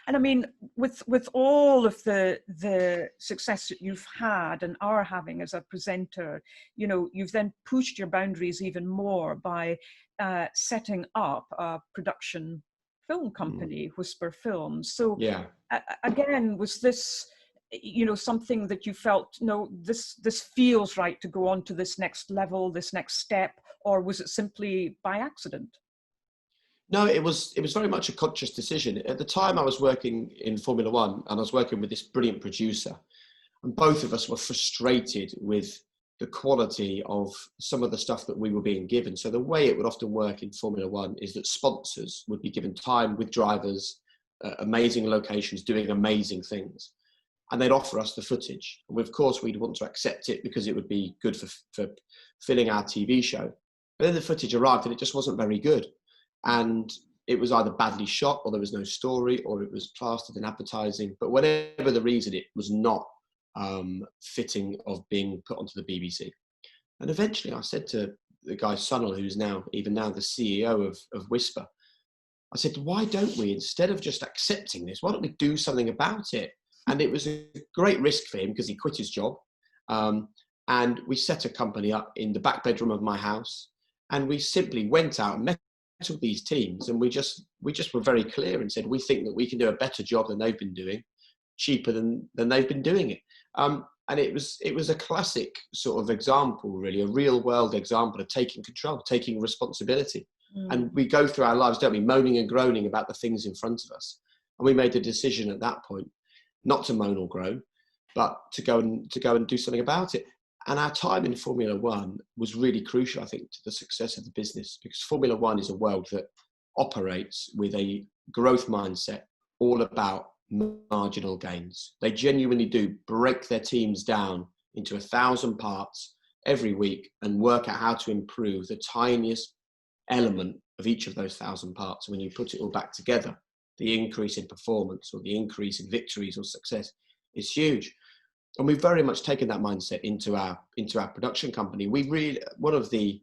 And I mean, with all of the success that you've had and are having as a presenter, you've then pushed your boundaries even more by setting up a production film company, Whisper Films. So Yeah. Again, was this, something that you felt, no, this feels right to go on to this next level, this next step, or was it simply by accident? No, it was very much a conscious decision. At the time I was working in Formula One, and I was working with this brilliant producer, and both of us were frustrated with the quality of some of the stuff that we were being given. So the way it would often work in Formula One is that sponsors would be given time with drivers, amazing locations, doing amazing things, and they'd offer us the footage. And of course, we'd want to accept it because it would be good for filling our TV show. But then the footage arrived and it just wasn't very good. And it was either badly shot, or there was no story, or it was plastered in advertising. But whatever the reason, it was not fitting of being put onto the BBC. And eventually I said to the guy Sunil, who's even now the CEO of Whisper, I said, why don't we, instead of just accepting this, why don't we do something about it? And it was a great risk for him because he quit his job. And we set a company up in the back bedroom of my house. And we simply went out and met all these teams. And we just were very clear and said, we think that we can do a better job than they've been doing, cheaper than they've been doing it. And it was a classic sort of example, really, a real world example of taking control, taking responsibility. And we go through our lives, don't we, moaning and groaning about the things in front of us. And we made the decision at that point not to moan or groan, but to go and do something about it. And our time in Formula One was really crucial, I think, to the success of the business, because Formula One is a world that operates with a growth mindset all about marginal gains. They genuinely do break their teams down into 1,000 parts every week and work out how to improve the tiniest element of each of those 1,000 parts. When you put it all back together, the increase in performance or the increase in victories or success is huge. And we've very much taken that mindset into our production company. We really, one of the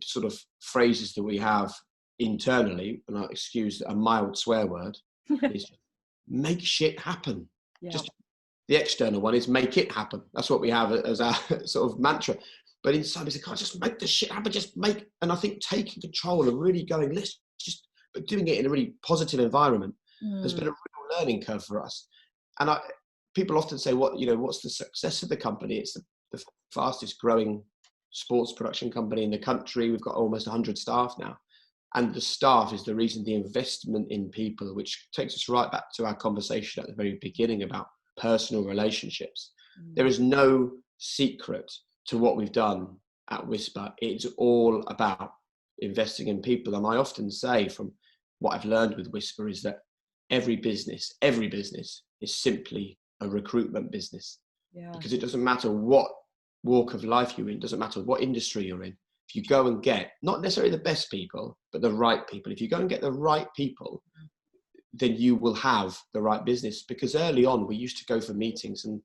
sort of phrases that we have internally, and I excuse a mild swear word, is make shit happen. Yeah. Just the external one is make it happen. That's what we have as our sort of mantra. But inside we say, can't just make the shit happen, just make. And I think taking control and really going, but doing it in a really positive environment has been a real learning curve for us. And people often say, what's the success of the company? It's the fastest growing sports production company in the country. We've got almost 100 staff now. And the staff is the reason, the investment in people, which takes us right back to our conversation at the very beginning about personal relationships. There is no secret to what we've done at Whisper. It's all about investing in people. And I often say, from what I've learned with Whisper, is that every business is simply a recruitment business. Yeah. Because it doesn't matter what walk of life you're in, doesn't matter what industry you're in. If you go and get, not necessarily the best people, but the right people, if you go and get the right people, then you will have the right business. Because early on, we used to go for meetings and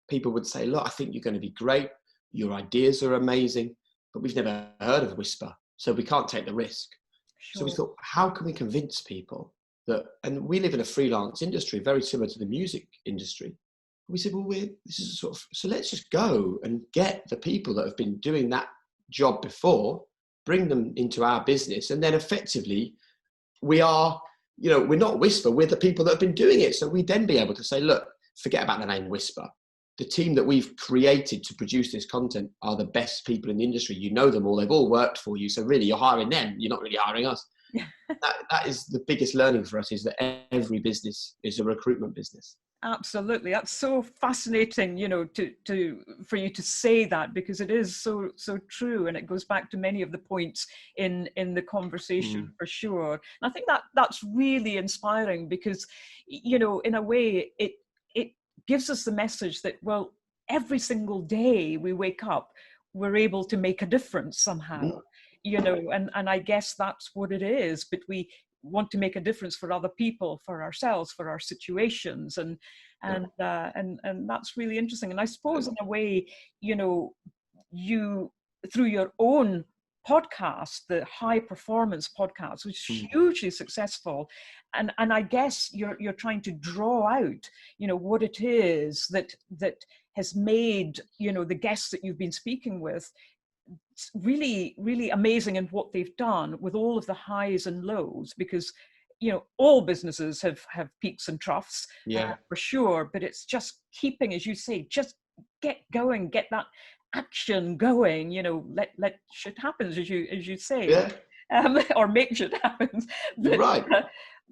people would say, look, I think you're going to be great. Your ideas are amazing, but we've never heard of Whisper, so we can't take the risk. Sure. So we thought, how can we convince people that, and we live in a freelance industry, very similar to the music industry. We said, well, this is a sort of, so let's just go and get the people that have been doing that job before, bring them into our business, and then effectively we are, we're not Whisper, we're the people that have been doing it. So we'd then be able to say, look, forget about the name Whisper. The team that we've created to produce this content are the best people in the industry. You know them all, they've all worked for you. So really you're hiring them, you're not really hiring us. that is the biggest learning for us, is that every business is a recruitment business. Absolutely. That's so fascinating, for you to say that, because it is so true. And it goes back to many of the points in the conversation, for sure. And I think that's really inspiring because, in a way, it gives us the message that, well, every single day we wake up, we're able to make a difference somehow, and I guess that's what it is. But we want to make a difference for other people, for ourselves, for our situations, and that's really interesting. And I suppose in a way, you through your own podcast, the high performance podcast, which is hugely successful. And I guess you're trying to draw out, what it is that has made, the guests that you've been speaking with really, really amazing in what they've done with all of the highs and lows, because all businesses have peaks and troughs, for sure, but it's just keeping, as you say, just get going, get that action going, let shit happen, as you say, or make shit happen. You're right.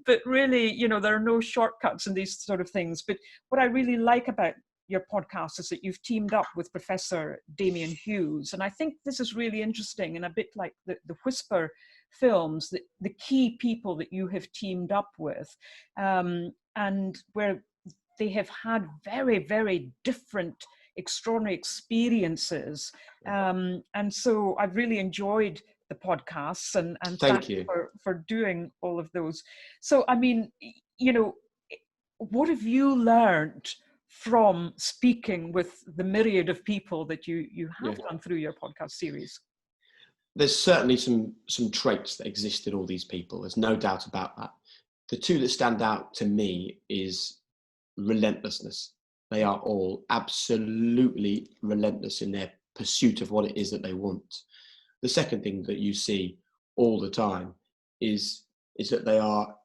But really, there are no shortcuts in these sort of things. But what I really like about your podcast is that you've teamed up with Professor Damien Hughes. And I think this is really interesting, and a bit like the Whisper films, the key people that you have teamed up with, and where they have had very, very different, extraordinary experiences. And so I've really enjoyed the podcasts, and thank you for doing all of those. So, I mean, what have you learned from speaking with the myriad of people that you have done through your podcast series? There's certainly some traits that exist in all these people. There's no doubt about that. The two that stand out to me is relentlessness. They are all absolutely relentless in their pursuit of what it is that they want. The second thing that you see all the time is that they are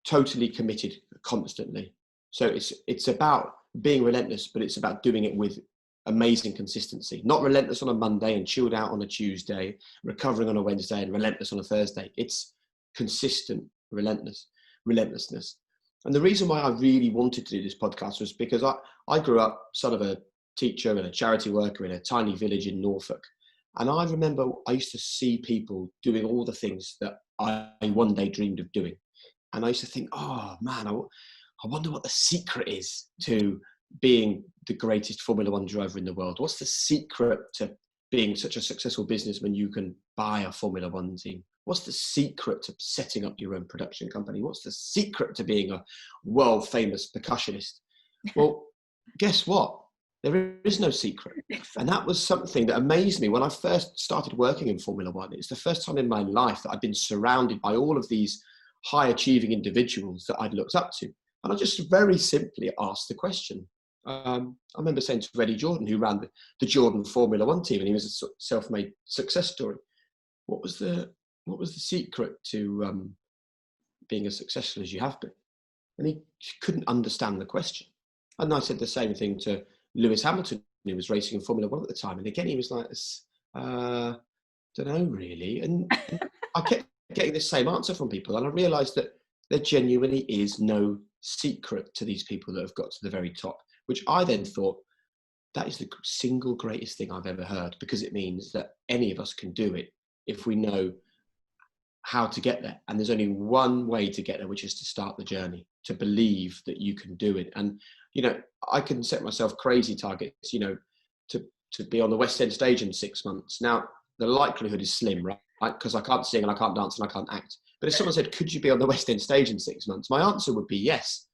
totally committed constantly. So it's about being relentless, but it's about doing it with amazing consistency. Not relentless on a Monday and chilled out on a Tuesday, recovering on a Wednesday and relentless on a Thursday. It's consistent relentlessness. And the reason why I really wanted to do this podcast was because I grew up son of a teacher and a charity worker in a tiny village in Norfolk. And I remember I used to see people doing all the things that I one day dreamed of doing. And I used to think, oh man, I wonder what the secret is to being the greatest Formula One driver in the world. What's the secret to being such a successful business when you can buy a Formula One team? What's the secret to setting up your own production company? What's the secret to being a world famous percussionist? Well, guess what? There is no secret. And that was something that amazed me when I first started working in Formula One. It's the first time in my life that I'd been surrounded by all of these high achieving individuals that I'd looked up to. And I just very simply asked the question. I remember saying to Eddie Jordan, who ran the Jordan Formula One team, and he was a self-made success story. What was the secret to being as successful as you have been? And he couldn't understand the question. And I said the same thing to Lewis Hamilton, who was racing in Formula One at the time. And again, he was like, don't know really. And I kept getting the same answer from people. And I realized that there genuinely is no secret to these people that have got to the very top, which I then thought, that is the single greatest thing I've ever heard, because it means that any of us can do it if we know how to get there. And there's only one way to get there, which is to start the journey, to believe that you can do it. And, I can set myself crazy targets, to be on the West End stage in 6 months. Now, the likelihood is slim, right? Because I can't sing and I can't dance and I can't act. But if someone said, could you be on the West End stage in 6 months? My answer would be yes.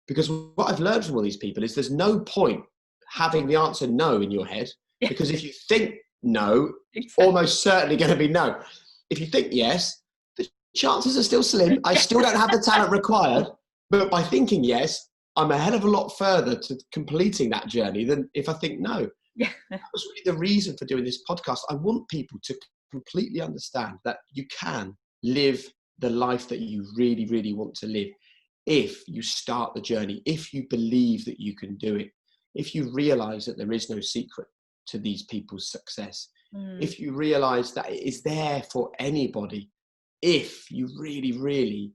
Because what I've learned from all these people is there's no point having the answer no in your head. Because if you think no, it's almost certainly going to be no. If you think yes, the chances are still slim. I still don't have the talent required. But by thinking yes, I'm a hell of a lot further to completing that journey than if I think no. Yeah. That was really the reason for doing this podcast. I want people to completely understand that you can live the life that you really, really want to live if you start the journey, if you believe that you can do it, if you realize that there is no secret to these people's success, if you realize that it is there for anybody, if you really, really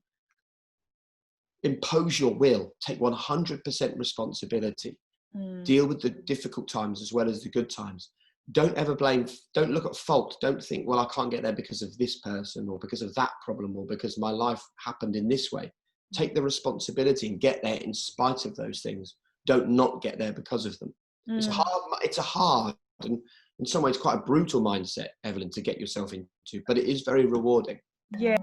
impose your will, take 100% responsibility, deal with the difficult times as well as the good times. Don't ever blame, don't look at fault. Don't think, well, I can't get there because of this person or because of that problem or because my life happened in this way. Take the responsibility and get there in spite of those things. Don't not get there because of them. It's a hard and in some ways quite a brutal mindset, Evelyn, to get yourself into, but it is very rewarding. Yeah.